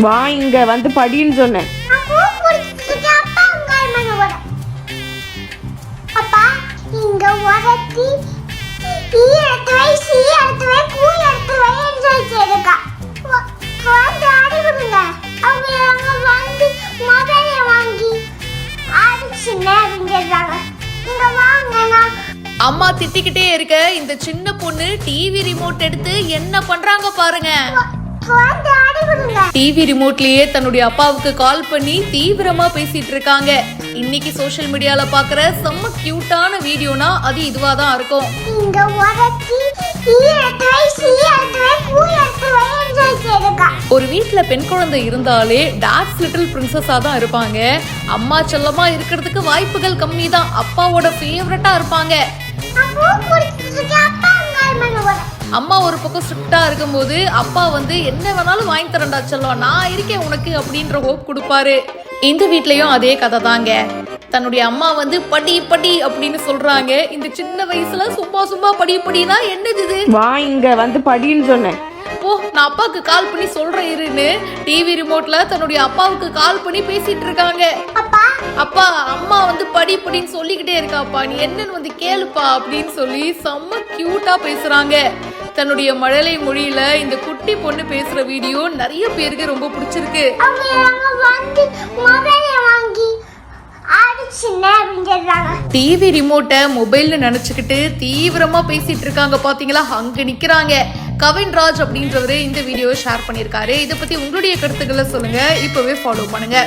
வா இங்க வந்து படின்னு சொன்னேன். அம்மா திட்டிக்கிட்டே இருக்க இந்த சின்ன பொண்ணு டிவி ரிமோட் எடுத்து என்ன பண்றாங்க பாருங்க. டிவி ரிமோட்லயே தன்னுடைய அப்பாவுக்கு கால் பண்ணி தீவிரமா பேசிட்டு இருக்காங்க. இன்னைக்கு சோஷியல் மீடியால பாக்குற செம்ம கியூட்டான வீடியோனா அது இதுவா தான் இருக்கும். ஒரு வீட்ல பெண் குழந்தை இருந்தாலே டாட்ஸ் லிட்டில் பிரின்சஸா தான் இருப்பாங்க. அம்மா செல்லமா இருக்கிறதுக்கு வாய்ப்புகள் கம்மி தான். அப்பாவோட ஃபேவரட்டா இருப்பாங்க. அம்மா ஒரு பக்கம் ஸ்ட்ரிக்டா இருக்கும்போது அப்பா வந்து என்ன வேணாலும் வாங்கி தரண்டா செல்லம், நான் இருக்கேன் உனக்கு அப்படின்ற ஹோப் கொடுப்பாரு. இந்த வீட்லயும் அதே கதை தாங்க. தன்னுடைய அம்மா வந்து படி படி அப்படின்னு சொல்றாங்க. இந்த சின்ன வயசுல சும்மா சும்மா படி படினா என்னது இது? வா இங்க வந்து படின்னு சொன்னேன். ஓ, நான் அப்பாவுக்கு கால் பண்ணி சொல்றேன் இருன்னு டிவி ரிமோட்ல தன்னுடைய அப்பாவுக்கு கால் பண்ணி பேசிட்டு இருக்காங்க. அப்பா அம்மா வந்து படி படின்னு சொல்லிக்கிட்டே இருக்காப்பா, நீ என்னன்னு வந்து கேளுப்பா அப்படின்னு சொல்லி செம்ம கியூட்டா பேசுறாங்க. தன்னுடைய மழலை மொழியில இந்த குட்டி பொண்ணு பேசுற வீடியோ நிறைய பேருக்கு ரொம்ப பிடிச்சிருக்கு. டிவி ரிமோட்டை மொபைல்னு நினைச்சுக்கிட்டு தீவிரமா பேசிட்டு இருக்காங்க. பாத்தீங்களா, அங்க நிக்கிறாங்க. கவின்ராஜ் அப்படின்றவரு இந்த வீடியோவை ஷேர் பண்ணிருக்காரு. இதை பத்தி உங்களுடைய கருத்துக்களை சொல்லுங்க. இப்பவே ஃபாலோ பண்ணுங்க.